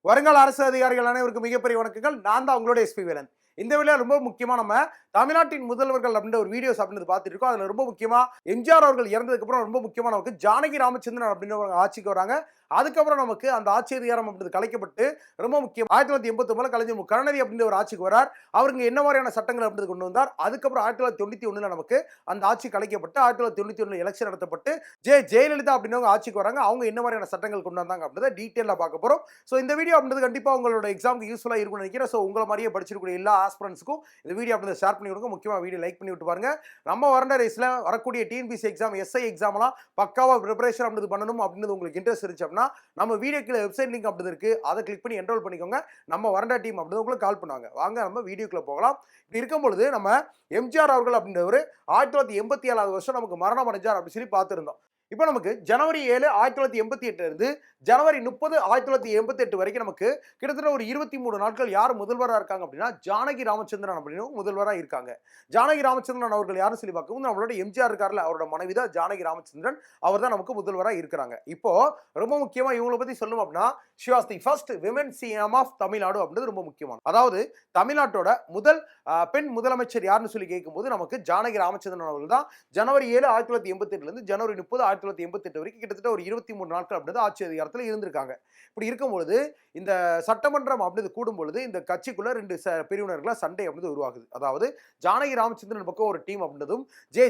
வருங்கால அரசு அதிகாரிகள் அனைவருக்கும் மிகப்பெரிய வணக்கங்கள். நான் தான் உங்களோட எஸ்பி வேலன். இந்த வேளையில ரொம்ப முக்கியமா நம்ம தமிழ்நாட்டின் முதல்வர்கள் அப்படின்ற ஒரு வீடியோஸ் அப்படின்னு பார்த்துட்டு இருக்கோம். அதுல ரொம்ப முக்கியமா எம்ஜிஆர் அவர்கள் இறந்ததுக்கு அப்புறம் ரொம்ப முக்கியமா நமக்கு ஜானகி ராமச்சந்திரன் அப்படின்னு ஒரு ஆட்சிக்கு வராங்க. அதுக்கப்புறம் நமக்கு அந்த ஆட்சி அதிகாரம் அப்படின்றது கலைக்கப்பட்டு ரொம்ப முக்கியம் 1989 கலைஞர் கருணாநிதி அப்படின்ற ஒரு ஆட்சிக்கு வரார். அவருக்கு என்ன மாதிரியான சட்டங்கள் அப்படின்றது கொண்டு வந்தார். அதுக்கப்புறம் 1991 நமக்கு அந்த ஆட்சி கலைக்கப்பட்டு 1991 எலெக்ஷன் நடத்தப்பட்டு ஜெயலலிதா அப்படின்றவங்க ஆட்சிக்கு வராங்க. அவங்க என்ன மாதிரியான சட்டங்கள் கொண்டு வந்தாங்க அப்படின்றத டீட்டெயிலாக பார்க்க போறோம். ஸோ இந்த வீடியோ அப்படின்றது கண்டிப்பாக உங்களோட எக்ஸாமுக்கு யூஸ்ஃபுல்லாக இருக்கும்னு நினைக்கிறேன். ஸோ உங்களை மாதிரியே படிச்சிருக்கக்கூடிய எல்லா ஆஸ்பிரன்ஸ்க்கும் இந்த வீடியோ அப்படின்றத ஷேர் பண்ணி விடுங்க. முக்கியமாக வீடியோ லைக் பண்ணி விட்டு பாருங்க. நம்ம வரண்ட ரேஸ்ல வரக்கூடிய டிஎன்பிசி எக்ஸாம் எஸ்ஐ எக்ஸாம்லாம் பக்காவாக ப்ரிப்பரேஷன் அப்படின்றது பண்ணணும் அப்படின்னு உங்களுக்கு இன்ட்ரெஸ்ட் இருந்துச்சு அப்படின்னா நம்ம வீடியோ கீழே வெப்சைட் லிங்க் அப்படி இருக்கு. அதை கிளிக் பண்ணி என்ரோல் பண்ணிக்கோங்க. நம்ம வரண்டா டீம் அப்படின்னு உங்களுக்கு கால் பண்ணுவாங்க. வாங்க நம்ம வீடியோக்குள்ள போகலாம். இப்படி இருக்கும் பொழுது நம்ம எம்ஜிஆர் அவர்கள் அப்படின்றவர் 1987 வருஷம் நமக்கு மரணம் அடைஞ்சார் அப்படின்னு சொல்லி பார்த்துருந்தோம். இப்போ நமக்கு ஜனவரி 7 1988 இருந்து ஜனவரி 30 1988 வரைக்கும் நமக்கு கிட்டத்தட்ட ஒரு 23 நாட்கள் யார் முதல்வராக இருக்காங்க அப்படின்னா ஜானகி ராமச்சந்திரன் அப்படின்னு முதல்வராக இருக்காங்க. ஜானகி ராமச்சந்திரன் அவர்கள் யாரும் சொல்லி பார்க்கும் நம்மளோட எம்ஜிஆர் இருக்கார்ல, அவரோட மனைவி தான் ஜானகி ராமச்சந்திரன். அவர் தான் நமக்கு முதல்வராக இருக்கிறாங்க. இப்போ ரொம்ப முக்கியமா இவங்களை பத்தி சொல்லணும் அப்படின்னா she was the first women CM of Tamil Nadu அப்படின்றது ரொம்ப முக்கியமான. அதாவது தமிழ்நாட்டோட முதல் பெண் முதலமைச்சர் யாருன்னு சொல்லி கேட்கும்போது நமக்கு ஜானகி ராமச்சந்திரன் அவர்கள் தான். ஜனவரி 7 1988 இருந்து ஜனவரி 30 1988 வரைக்கும் கிட்டத்தட்ட ஒரு 23 நாட்கள் அப்படின்றது ஆட்சி அதிகாரத்தில் இருந்திருக்காங்க. இப்படி இருக்கும்பொழுது இந்த சட்டமன்றம் அப்படின்றது கூடும் பொழுது இந்த கட்சிக்குள்ள ரெண்டு பிரிவினர்களா சண்டை அப்படின்றது உருவாகுது. அதாவது ஜானகி ராமச்சந்திரன் பக்கம் ஒரு டீம் அப்படின்றதும்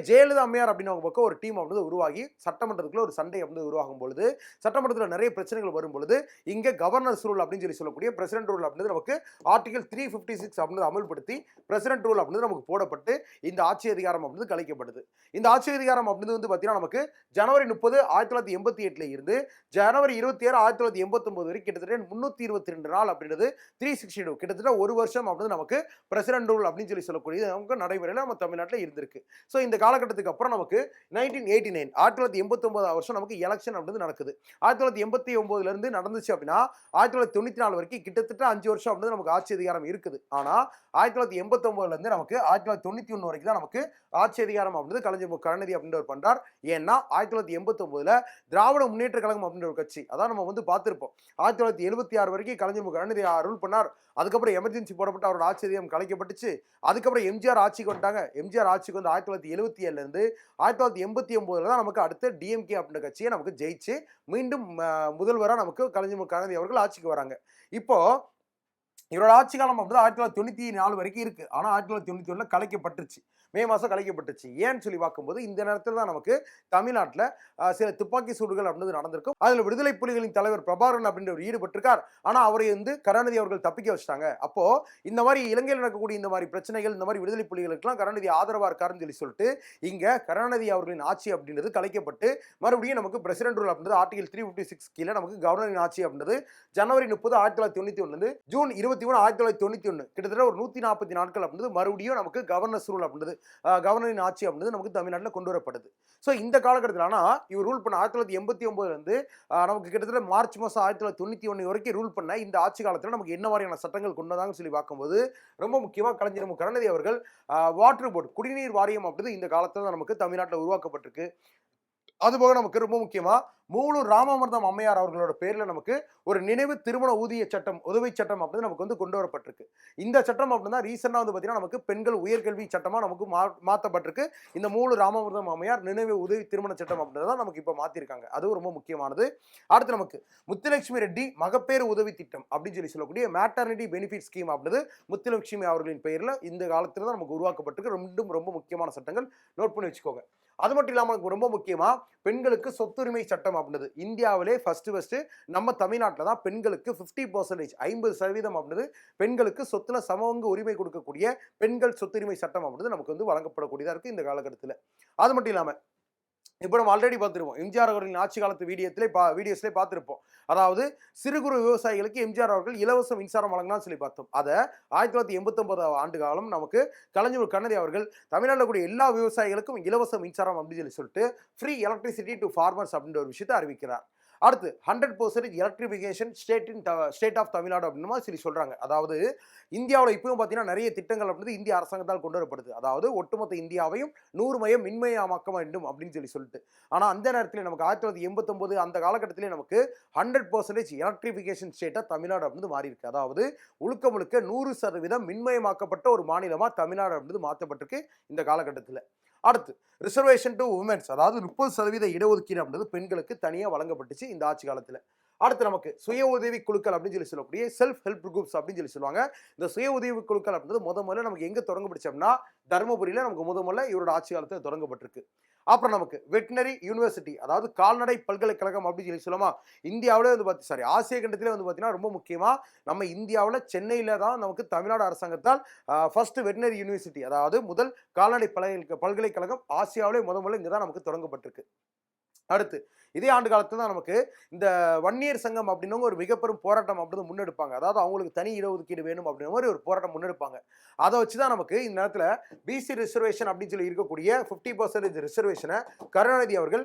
ஜெயலலிதா அம்மையார் அப்படின்னு பக்கம் ஒரு டீம் அப்படின்றது உருவாகி சட்டமன்றத்துக்குள்ள ஒரு சண்டை அப்படின்றது உருவாகும் பொழுது சட்டமன்றத்தில் நிறைய பிரச்சனைகள் வரும் பொழுது இங்க கவர்னர்ஸ் ரூல் அப்படின்னு சொல்லக்கூடிய பிரசிடென்ட் ரூல் அப்படின்றது நமக்கு ஆர்டிகல் 356 அப்படின்றது அமல்படுத்தி பிரசிடென்ட் ரூல் அப்படின்றது நமக்கு போடப்பட்டு இந்த ஆட்சி அதிகாரம் அப்படின்றது கலைக்கப்படுது. இந்த ஆட்சி அதிகாரம் அப்படின்றது வந்து பார்த்தீங்கன்னா நமக்கு ஜனவரி 30 1988 இருந்து ஜனவரி 27 1989 வரைக்கும் கிட்டத்தட்ட 322 நாள் அப்படின்றது 362 கிட்டத்தட்ட ஒரு வருஷம் அப்படின்றது நமக்கு பிரசிடென்ட் ரூல் அப்படின்னு சொல்லக்கூடிய நமக்கு நடைமுறையில் நம்ம தமிழ்நாட்டில் இருந்திருக்கு. ஸோ இந்த காலகட்டத்துக்கு அப்புறம் நமக்கு 1989 1989 வருஷம் நமக்கு எலெக்ஷன் அப்படின்றது நடக்குது. 1989 இருந்து நடந்துச்சு அப்படின்னா 1994 வரைக்கும் கிட்டத்தட்ட 5 வருஷம் அப்படின்றது நமக்கு ஆட்சி அதிகாரம் இருக்குது. ஆனால் 1989 இருந்து நமக்கு 1991 வரைக்கும் தான் நமக்கு ஆட்சி அதிகாரம் அப்படின்றது கலைஞர் கருணாநிதி அப்படின்றவர் பண்றார். ஏன்னா 1989 திராவிட முன்னேற்ற கழகம் அப்படின்ற ஒரு கட்சி அதான் நம்ம வந்து பார்த்திருப்போம். 1976 வரைக்கும் கலைஞர் கருணாநிதி ரூல் பண்ணார். அதுக்கப்புறம் எமர்ஜென்சி போடப்பட்டு அவரோட ஆட்சி அதிகாரம் கலைக்கப்பட்டுச்சு. அதுக்கப்புறம் எம்ஜிஆர் ஆட்சிக்கு வந்துட்டாங்க. எம்ஜிஆர் ஆட்சிக்கு வந்து 1977 இருந்து 1989 தான் நமக்கு அடுத்த டிஎம்கே அப்படின்ற கட்சியை நமக்கு ஜெயிச்சு மீண்டும் முதல்வராக நமக்கு கலைஞர் கருணாநிதி அவர்கள் ஆட்சிக்கு வராங்க. இப்போ இவரோட ஆட்சி காலம் அப்படிதான் 1994 வரைக்கும் இருக்கு. ஆனா 1991 கலைக்கப்பட்டுருச்சு. மே மாசம் கலைக்கப்பட்டுச்சு. ஏன்னு சொல்லி பார்க்கும்போது இந்த நேரத்தில் தான் நமக்கு தமிழ்நாட்டில் சில துப்பாக்கி சூடுகள் அப்படின்றது நடந்திருக்கும். அதில் விடுதலை புலிகளின் தலைவர் பிரபாகரன் அப்படின்றவர் ஈடுபட்டிருக்கார். ஆனால் அவரை வந்து கருணாநிதி அவர்கள் தப்பிக்க வச்சிட்டாங்க. அப்போ இந்த மாதிரி இலங்கையில் நடக்கக்கூடிய இந்த மாதிரி பிரச்சனைகள் இந்த மாதிரி விடுதலை புலிகளுக்கெல்லாம் கருணாநிதி ஆதரவா இருக்காருன்னு சொல்லிட்டு இங்க கருணாநிதி அவர்களின் ஆட்சி அப்படின்றது கலைக்கப்பட்டு மறுபடியும் நமக்கு பிரசிடென்ட் ரூல் அப்படின்றது ஆர்டிகல் 356 கீழே நமக்கு கவர்னரின் ஆட்சி அப்படின்றது ஜனவரி 30 1991 இருந்து ஜூன் 23 1991 கிட்டத்தட்ட ஒரு 140 நாட்கள் அப்படின்றது மறுபடியும் நமக்கு கவர்னர்ஸ் ரூல் அப்படின்றது கவர்னரின் ஆட்சி அப்படின்றது நமக்கு தமிழ்நாட்டில் கொண்டு வரப்படுது. ஸோ இந்த காலகட்டத்தில் ஆனால் இவர் ரூல் பண்ண 1989 இருந்து நமக்கு கிட்டத்தட்ட மார்ச் மாதம் 1991 வரைக்கும் ரூல் பண்ண இந்த ஆட்சி காலத்தில் நமக்கு என்ன மாதிரியான சட்டங்கள் கொண்டு வந்தாங்கன்னு சொல்லி பார்க்கும்போது ரொம்ப முக்கியமாக கலைஞர் கருணாநிதி அவர்கள் வாட்டர் போர்டு குடிநீர் வாரியம் அப்படின்றது இந்த காலத்தில் தான் நமக்கு தமிழ்நாட்டில் உருவாக்கப்பட்டிருக்கு. அதுபோக நமக்கு ரொம்ப முக்கியமா மூலூர் ராமாமிர்தம் அம்மையார் அவர்களோட பேர்ல நமக்கு ஒரு நினைவு திருமண ஊதிய சட்டம் உதவி சட்டம் அப்படின்னு நமக்கு வந்து கொண்டு வரப்பட்டிருக்கு. இந்த சட்டம் அப்படின்னா ரீசெண்டா வந்து பார்த்தீங்கன்னா நமக்கு பெண்கள் உயர்கல்வி சட்டமா நமக்கு மாற்றப்பட்டிருக்கு. இந்த மூலூர் ராமாமிர்தம் அம்மையார் நினைவு உதவி திருமண சட்டம் அப்படின்றத நமக்கு இப்போ மாத்திருக்காங்க. அதுவும் ரொம்ப முக்கியமானது. அடுத்து நமக்கு முத்துலட்சுமி ரெட்டி மகப்பேறு உதவி திட்டம் அப்படின்னு சொல்லக்கூடிய மேட்டர்னிட்டி பெனிஃபிட் ஸ்கீம் அப்படின்றது முத்துலட்சுமி அவர்களின் பெயர்ல இந்த காலத்துல தான் நமக்கு உருவாக்கப்பட்டிருக்கு. ரெண்டும் ரொம்ப முக்கியமான சட்டங்கள், நோட் பண்ணி வச்சுக்கோங்க. அது மட்டும் இல்லாமல் ரொம்ப முக்கியமா பெண்களுக்கு சொத்துரிமை சட்டம் அப்படின்றது இந்தியாவிலே ஃபர்ஸ்ட் நம்ம தமிழ்நாட்டில் தான் பெண்களுக்கு 50% 50% அப்படின்றது பெண்களுக்கு சொத்துல சமபங்கு உரிமை கொடுக்கக்கூடிய பெண்கள் சொத்துரிமை சட்டம் அப்படின்றது நமக்கு வந்து வழங்கப்படக்கூடியதா இருக்கு இந்த காலகட்டத்தில். அது மட்டும் இல்லாமல் இப்போ நம்ம ஆல்ரெடி பார்த்துருப்போம் எம்ஜிஆர் அவர்களின் ஆட்சி காலத்து வீடியோஸ்லேயே பார்த்துருப்போம். அதாவது சிறு குறு விவசாயிகளுக்கு எம்ஜிஆர் அவர்கள் இலவச மின்சாரம் வழங்கலாம்னு சொல்லி பார்த்தோம். அதை 1989 ஆண்டு காலம் நமக்கு கலைஞர் கருணாநிதி அவர்கள் தமிழ்நாட்டில் கூடிய எல்லா விவசாயிகளுக்கும் இலவச மின்சாரம் அப்படின்னு சொல்லிட்டு ஃப்ரீ எலக்ட்ரிசிட்டி டு ஃபார்மர்ஸ் அப்படின்ற ஒரு விஷயத்தை அறிவிக்கிறார். அடுத்து 100% எலக்ட்ரிஃபிகேஷன் ஸ்டேட் ஆஃப் தமிழ்நாடு அப்படின்னு சொல்லி சொல்றாங்க. அதாவது இந்தியாவில் இப்பவும் பார்த்தீங்கன்னா நிறைய திட்டங்கள் அப்படின்றது இந்திய அரசாங்கத்தால் கொண்டு வரப்படுது. அதாவது ஒட்டுமொத்த இந்தியாவையும் 100 மையம் மின்மயமாக்க வேண்டும் அப்படின்னு சொல்லிட்டு. ஆனால் அந்த நேரத்தில் நமக்கு 1989 அந்த காலகட்டத்திலே நமக்கு 100% எலக்ட்ரிஃபிகேஷன் ஸ்டேட்டாக தமிழ்நாடு அப்படின்னு மாறி இருக்கு. அதாவது முழுக்க முழுக்க 100% மின்மயமாக்கப்பட்ட ஒரு மாநிலமா தமிழ்நாடு அப்படின்னு மாற்றப்பட்டிருக்கு இந்த காலகட்டத்தில். அடுத்து ரிசர்வேஷன் டு உமன்ஸ், அதாவது 30% இடஒதுக்கீடு அப்படின்றது பெண்களுக்கு தனியாக வழங்கப்பட்டுச்சு இந்த ஆட்சி காலத்தில். அடுத்து நமக்கு சுய உதவி குழுக்கள் அப்படின்னு சொல்லக்கூடிய செல்ஃப் ஹெல்ப் குரூப்ஸ் அப்படின்னு சொல்லுவாங்க. இந்த சுய உதவி குழுக்கள் அப்படின்றது முதல்ல நமக்கு எங்க தொடங்கப்பட்டுச்சு அப்படின்னா தருமபுரியில நமக்கு முதல்ல இவரோட ஆட்சி காலத்தில் தொடங்கப்பட்டிருக்கு. அப்புறம் நமக்கு வெட்டினரி யூனிவர்சிட்டி, அதாவது கால்நடை பல்கலைக்கழகம் அப்படின்னு சொல்லலாமா, இந்தியாவிலே வந்து ஆசிய கண்டத்திலே வந்து பார்த்தீங்கன்னா ரொம்ப முக்கியமா நம்ம இந்தியாவில் சென்னையில தான் நமக்கு தமிழ்நாடு அரசாங்கத்தால் ஃபர்ஸ்ட் வெட்டினரி யூனிவர்சிட்டி, அதாவது முதல் கால்நடை பல்கலைக்கழகம் ஆசியாவிலே முதல்ல இங்கே தான் நமக்கு தொடங்கப்பட்டிருக்கு. அடுத்து இதே ஆண்டு காலத்தில் தான் நமக்கு இந்த வன்னியர் சங்கம் அப்படின்னவங்க ஒரு மிகப்பெரும் போராட்டம் அப்படின்னு முன்னெடுப்பாங்க. அதாவது அவங்களுக்கு தனி இடஒதுக்கீடு வேணும் அப்படின்ற மாதிரி ஒரு போராட்டம் முன்னெடுப்பாங்க. அதை வச்சு தான் நமக்கு இந்த நேரத்தில் பிசி ரிசர்வேஷன் அப்படின்னு சொல்லி இருக்கக்கூடிய 50% ரிசர்வேஷனை கருணாநிதி அவர்கள்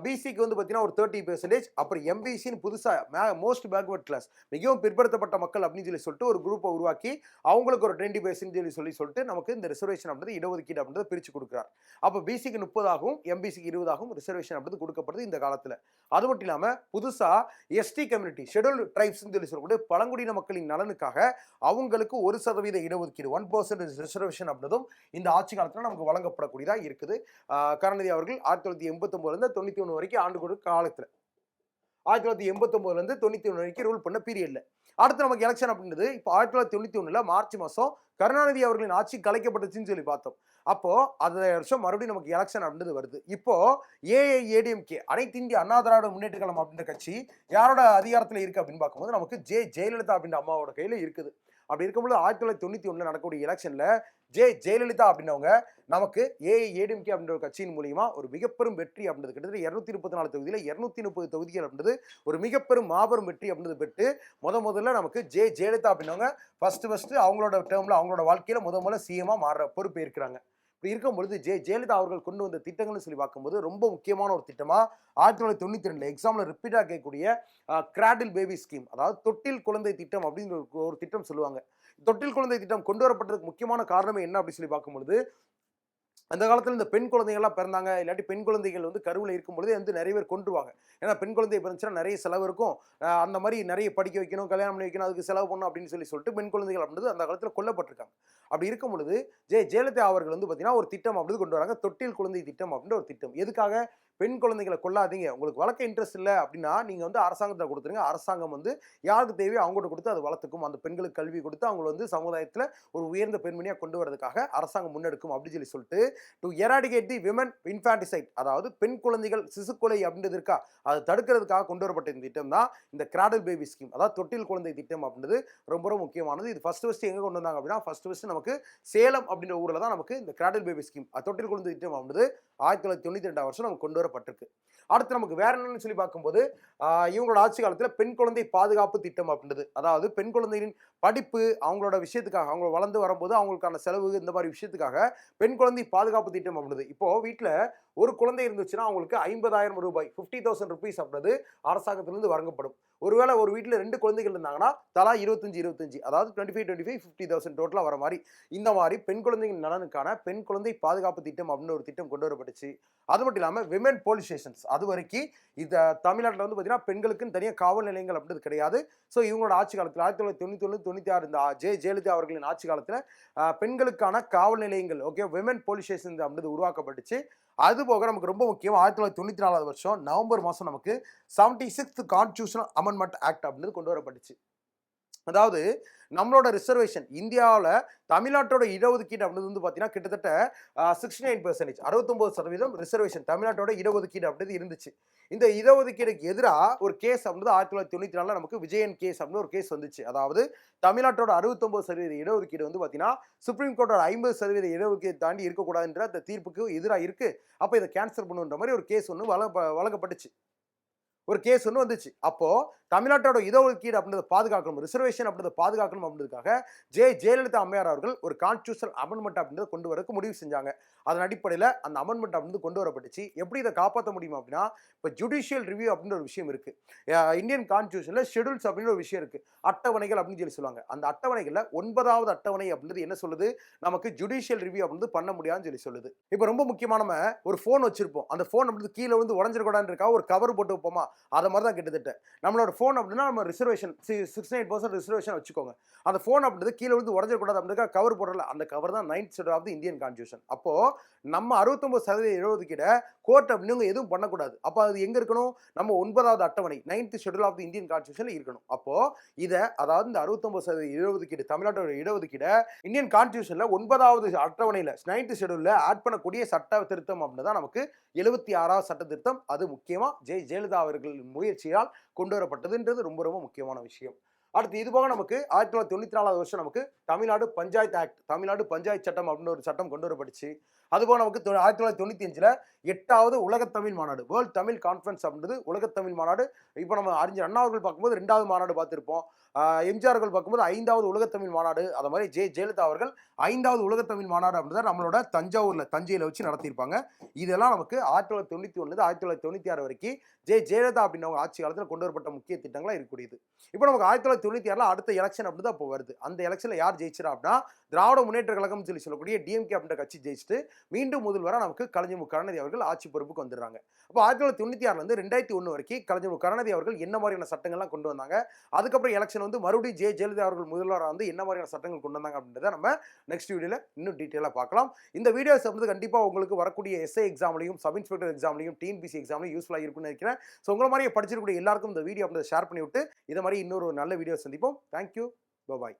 பிசிக்கு வந்து பார்த்தீங்கன்னா ஒரு 30%, அப்புறம் எம்பிசின்னு புதுசாக மோஸ்ட் பேக்வர்ட் கிளாஸ் மிகவும் பிற்படுத்தப்பட்ட மக்கள் அப்படின்னு சொல்லிட்டு ஒரு குரூப்பை உருவாக்கி அவங்களுக்கு ஒரு 20% சொல்லிட்டு நமக்கு இந்த ரிசர்வேஷன் அப்படின்றது இடஒதுக்கீடு அப்படின்றத பிரித்து கொடுக்குறார். அப்போ பிசிக்கு 30ஆகவும் எம்பிசிக்கு 20ஆகவும் ரிசர்வேஷன் அப்படின்றது கொடுக்கப்படுது இந்த காலத்தில். அது மட்டும் இல்லாம புதுசா எஸ்டி கம்யூனிட்டி ஷெட்யூல்டு ட்ரைப்ஸ் சொல்லக்கூடிய பழங்குடியின மக்களின் நலனுக்காக அவங்களுக்கு 1% இடஒதுக்கீடு 1% ரிசர்வேஷன் அப்படின்றதும் இந்த ஆட்சி காலத்தில் நமக்கு வழங்கப்படக்கூடியதா இருக்குது. கருணாநிதி அவர்கள் 1989 91 வரைக்கும் ஆண்டு காலத்தில் 1989 91 வரைக்கும் ரூல் பண்ண பீரியட்ல. அடுத்து நமக்கு எலெக்ஷன் அப்படின்றது இப்போ 1991 மார்ச் மாசம் கருணாநிதி அவர்களின் ஆட்சி கலைக்கப்பட்டுச்சுன்னு சொல்லி பார்த்தோம். அப்போ அந்த வருஷம் மறுபடியும் நமக்கு எலெக்ஷன் அப்படின்றது வருது. இப்போ ஏஐஏடிஎம்கே அனைத்து இந்திய அண்ணா திராவிட முன்னேற்ற கழகம் அப்படின்ற கட்சி யாரோட அதிகாரத்தில் இருக்கு அப்படின்னு பார்க்கும்போது நமக்கு ஜெயலலிதா அப்படின்ற அம்மாவோட கையில இருக்குது. அப்படி இருக்கும்போது 1991 நடக்கக்கூடிய எலெக்ஷன்ல ஜெயலலிதா அப்படின்னவங்க நமக்கு ஏஐஏடிஎம்கே அப்படின்ற ஒரு கட்சியின் மூலியமா ஒரு மிகப்பெரும் வெற்றி அப்படின்றது கிட்டத்தட்ட 234 தொகுதியில 230 தொகுதிகள் அப்படின்றது ஒரு மிகப்பெரும் மாபெரும் வெற்றி அப்படின்றது பெற்று முதல்ல நமக்கு ஜெயலலிதா அப்படின்னவங்க ஃபர்ஸ்ட் அவங்களோட டேர்ம்ல அவங்களோட வாழ்க்கையில முதல்ல சிஎம்மா மாறுற பொறுப்பு இருக்கிறாங்க. இப்படி இருக்கும் பொழுது ஜெயலலிதா அவர்கள் கொண்டு வந்த திட்டங்கள்னு சொல்லி பார்க்கும்போது ரொம்ப முக்கியமான ஒரு திட்டமா 1992 எக்ஸாம்ல ரிப்பீட்டா கேட்கக்கூடிய கிராடில் பேபி ஸ்கீம், அதாவது தொட்டில் குழந்தை திட்டம் அப்படின்னு ஒரு திட்டம் சொல்லுவாங்க. தொட்டில் குழந்தை திட்டம் கொண்டு வரப்பட்டதுக்கு முக்கியமான காரணமே என்ன அப்படின்னு சொல்லி பார்க்கும்பொழுது அந்த காலத்தில் இந்த பெண் குழந்தைகள்லாம் பிறந்தாங்க, இல்லாட்டி பெண் குழந்தைகள் வந்து கருவில் இருக்கும் பொழுதே வந்து நிறைய பேர் கொண்டுருவாங்க. ஏன்னா பெண் குழந்தை பிறந்துச்சுன்னா நிறைய செலவு இருக்கும், அந்த மாதிரி நிறைய படிக்க வைக்கணும், கல்யாணம் பண்ணி வைக்கணும், அதுக்கு செலவு பண்ணணும் அப்படின்னு சொல்லிட்டு பெண் குழந்தைகள் அப்படின்றது அந்த காலத்தில் கொல்லப்பட்டிருக்காங்க. அப்படி இருக்கும் பொழுது ஜெயலலிதா அவர்கள் வந்து பார்த்தீங்கன்னா ஒரு திட்டம் அப்படி கொண்டு வராங்க, தொட்டில் குழந்தை திட்டம் அப்படின்ற ஒரு திட்டம். எதுக்காக? பெண் குழந்தைகளை கொல்லாதீங்க, உங்களுக்கு வளர்க்க இன்ட்ரெஸ்ட் இல்லை அப்படின்னா நீங்கள் வந்து அரசாங்கத்தை கொடுத்துருங்க, அரசாங்கம் வந்து யாருக்கு தேவையோ அவங்கள்ட்ட கொடுத்து அதை வளர்த்துக்கும், அந்த பெண்களுக்கு கல்வி கொடுத்து அவங்களை வந்து சமுதாயத்தில் ஒரு உயர்ந்த பெண்மணியாக கொண்டு வரதுக்காக அரசாங்கம் முன்னெடுக்கும் அப்படின்னு சொல்லிட்டு to eradicate the women infanticide, அதாவது பெண் குழந்தைகள் சிசுக்கொலை அப்படின்றது இருக்கா அதை தடுக்கிறதுக்காக கொண்டு வரப்பட்ட இந்த திட்டம் தான் இந்த கிராடல் பேபி ஸ்கீம், அதாவது தொட்டில் குழந்தை திட்டம் அப்படின்றது ரொம்ப ரொம்ப முக்கியமானது. இது ஃபர்ஸ்ட் எங்கே கொண்டு வந்தாங்க அப்படின்னா ஃபர்ஸ்ட் நமக்கு சேலம் அப்படின்ற ஊரில் தான் நமக்கு இந்த கிராடல் பேபி ஸ்கீம் தொட்டில் குழந்தை திட்டம் அப்படின்றது 1992 வருஷம் நமக்கு கொண்டு வரப்பட்டிருக்கு. அடுத்து நமக்கு வேற என்னன்னு சொல்லி பார்க்கும்போது இவங்களோட ஆட்சி காலத்தில் பெண் குழந்தை பாதுகாப்பு திட்டம் அப்படின்றது, அதாவது பெண் குழந்தையின் படிப்பு அவங்களோட விஷயத்துக்காக அவங்க வளர்ந்து வரும்போது அவங்களுக்கான செலவு இந்த மாதிரி விஷயத்துக்காக பெண் குழந்தை பாதுகாப்பு திட்டம் அப்படின்றது. இப்போ வீட்டில் ஒரு குழந்தை இருந்துச்சுன்னா அவங்களுக்கு 50,000 ரூபாய் 50,000 rupees அப்படின்றது அரசாங்கத்திலிருந்து வழங்கப்படும். ஒருவேளை ஒரு வீட்டில் 2 குழந்தைகள் இருந்தாங்கன்னா தலா 25 அதாவது 25 50,000 டோட்டலாக வர மாதிரி இந்த மாதிரி பெண் குழந்தைகள் நலனுக்கான பெண் குழந்தை பாதுகாப்பு திட்டம் அப்படின்னு ஒரு திட்டம் கொண்டு வரப்பட்டுச்சு. அது மட்டும் இல்லாமல் விமென் போலீஸ் ஸ்டேஷன்ஸ், அது வரைக்கும் இந்த தமிழ்நாட்டில் வந்து பார்த்தீங்கன்னா பெண்களுக்குன்னு தனியாக காவல் நிலையங்கள் அப்படின்றது கிடையாது. ஸோ இவங்களோட ஆட்சி காலத்தில் 1991 96 இந்த ஜெயலலிதா அவர்களின் ஆட்சி காலத்தில் பெண்களுக்கான காவல் நிலையங்கள் விமென் போலீஸ் ஸ்டேஷன் அப்படின்றது உருவாக்கப்பட்டுச்சு. அது போக நமக்கு ரொம்ப முக்கியம் 1994 வருஷம் நவம்பர் மாதம் நமக்கு 76th கான்ஸ்டிடியூஷனல் அமெண்ட்மெண்ட் ஆக்ட் அப்படின்றது கொண்டு வரப்பட்டுச்சு. அதாவது நம்மளோட ரிசர்வேஷன் இந்தியாவில் தமிழ்நாட்டோட இடஒதுக்கீடு அப்படின்றது வந்து பார்த்தீங்கன்னா கிட்டத்தட்ட 69% 69% ரிசர்வேஷன் தமிழ்நாட்டோட இடஒதுக்கீடு அப்படின்றது இருந்துச்சு. இந்த இடஒதுக்கீடுக்கு எதிராக ஒரு கேஸ் அப்படின்றது 1994 நமக்கு விஜயன் கேஸ் அப்படின்னு ஒரு கேஸ் வந்துச்சு. அதாவது தமிழ்நாட்டோட 69% இடஒதுக்கீடு வந்து பார்த்தீங்கன்னா சுப்ரீம் கோர்ட்டோட 50% இடஒதுக்கீடு தாண்டி இருக்கக்கூடாதுன்ற அந்த தீர்ப்புக்கு எதிராக இருக்கு. அப்போ இதை கேன்சல் பண்ணுன்ற மாதிரி ஒரு கேஸ் ஒன்று வழங்கப்பட்டுச்சு. ஒரு கேஸ் ஒன்று வந்துச்சு. அப்போ தமிழ்நாட்டோட இடஒதுக்கீடு அப்படின்றத பாதுகாக்கணும், ரிசர்வேஷன் அப்படின்றத பாதுகாக்கணும் அப்படின்றதுக்காக ஜெயலலிதா அம்மையார் அவர்கள் ஒரு கான்ஸ்டிடியூஷனல் அமெண்ட்மெண்ட் அப்படின்றத கொண்டு வரக்கு முடிவு செஞ்சாங்க. அதன் அடிப்படையில் அந்த அமெண்ட்மெண்ட் அப்படின்றது கொண்டு வரப்பட்டுச்சு. எப்படி இதை காப்பாற்ற முடியும் அப்படின்னா, இப்போ ஜுடிஷியல் ரிவ்யூ அப்படின்ற ஒரு விஷயம் இருக்கு. இந்தியன் கான்ஸ்டிடியூஷன்ல ஷெட்யூல்ஸ் அப்படின்னு ஒரு விஷயம் இருக்கு. அட்டவணைகள் அப்படின்னு சொல்லி சொல்லுவாங்க. அந்த அட்டவணைகள்ல 9வது அட்டவணை அப்படின்றது என்ன சொல்லுது? நமக்கு ஜுடிஷியல் ரிவ்யூ அப்படின்றது பண்ண முடியாதுன்னு சொல்லி சொல்லுது. இப்போ ரொம்ப முக்கியமான நம்ம ஒரு ஃபோன் வச்சிருப்போம். அந்த ஃபோன் அப்படின்றது கீழே வந்து உடஞ்சிடக்கூடாதுன்னு இருக்கா ஒரு கவர் போட்டு வைப்போமா? அதை மாதிரி தான் கிட்டத்தட்ட நம்மளோட ஃபோன் அப்படின்னா நம்ம ரிசர்வேஷன் 69% ரிசர்வேஷன் வச்சுக்கோங்க. அந்த ஃபோன் அப்படின்றது கீழே வந்து உடஞ்சிடக்கூடாது அப்படின்றதுக்காக கவர் போடல. அந்த கவர் தான் 9th schedule of the Indian constitution. அப்போ நம்ம 69% இடஒதுக்கீட கோர்ட் அப்படின்னு எதுவும் பண்ணக்கூடாது. அப்போ அது எங்க இருக்கணும்? நம்ம 9வது அட்டவணை 9th schedule of the Indian கான்ஸ்டிடியூஷன்ல இருக்கணும். அப்போ இதை அதாவது இந்த 69% இடஒதுக்கீடு தமிழ்நாட்டோட இடஒதுக்கீட இந்தியன் கான்ஸ்டிடியூஷன்ல 9வது அட்டவணையில 9th ஷெட்யூல்ல ஆட் பண்ணக்கூடிய சட்ட திருத்தம் அப்படின்னு தான் நமக்கு 76வது சட்ட திருத்தம். அது முக்கியமா ஜெயலலிதா அவர்களின் முயற்சியால் கொண்டு வரப்பட்டதுன்றது ரொம்ப ரொம்ப முக்கியமான விஷயம். அடுத்து இது போக நமக்கு 1994 வருஷம் நமக்கு தமிழ்நாடு பஞ்சாயத்து ஆக்ட், தமிழ்நாடு பஞ்சாயத்து சட்டம் அப்படின்னு ஒரு சட்டம் கொண்டு வரப்பட்டுச்சு. அதுபோக நமக்கு 1995 8வது உலகத் தமிழ் மாநாடு, வேர்ல்ட் தமிழ் கான்ஃபரன்ஸ் அப்படின்றது உலகத் தமிழ் மாநாடு. இப்போ நம்ம அறிஞர் அண்ணா அவர்கள் பார்க்கும்போது 2வது மாநாடு பார்த்திருப்போம். எம்ஜிஆர் அவர்கள் பார்க்கும்போது 5வது உலகத் தமிழ் மாநாடு. அது மாதிரி ஜெயலலிதா அவர்கள் 5வது உலகத் தமிழ் மாநாடு அப்படின்றத நம்மளோட தஞ்சையில வச்சு நடத்தியிருப்பாங்க. இதெல்லாம் நமக்கு 1991 1996 வரைக்கும் ஜெயலலிதா அப்படின்றவங்க ஆட்சி காலத்தில் கொண்டு வரப்பட்ட முக்கிய திட்டங்களா இருக்கக்கூடியது. இப்போ நமக்கு 1996 அடுத்த எலெக்ஷன் அப்படின்னு தான் இப்போ வருது. அந்த எலெக்ஷன்ல யார் ஜெயிச்சிரா அப்படின்னா திராவிட முன்னேற்ற கழகம் சொல்லக்கூடிய டிஎம்கே அப்படின்ற கட்சி ஜெயிச்சுட்டு மீண்டும் முதல்வராக நமக்கு கலைஞர் கருணாநிதி அவர்கள் ஆட்சி பொறுப்புக்கு வந்துடுறாங்க. அப்போ 1996 இருந்து 2001 வரைக்கும் கலைஞர் கருணாநிதி அவர்கள் என்ன மாதிரியான சட்டங்கள்லாம் கொண்டு வந்தாங்க, அதுக்கப்புறம் எலெக்ஷன் வந்து மறுபடியும் ஜெயலலிதா அவர்கள் முதல்வராக வந்து என்ன மாதிரியான சட்டங்கள் கொண்டு வந்தாங்க அப்படின்றத நம்ம நெக்ஸ்ட் வீடியோல இன்னும் டீட்டெயிலாக பார்க்கலாம். இந்த வீடியோஸ் வந்து கண்டிப்பாக உங்களுக்கு வரக்கூடிய எஸ்ஐ எக்ஸாம்லையும் சப் இன்ஸ்பெக்டர் எக்ஸாம்லையும் டிஎன்பிஎஸ்சி எக்ஸாம்லையும் யூஸ்ஃபுல்லாக இருக்கும்னு நினைக்கிறேன். ஸோ உங்களை மாதிரி படிச்சிருக்கக்கூடிய எல்லாருக்கும் இந்த வீடியோ ஷேர் பண்ணி விட்டு இதை மாதிரி இன்னொரு நல்ல வீடியோ சந்திப்போம். தேங்க்யூ, பாய்.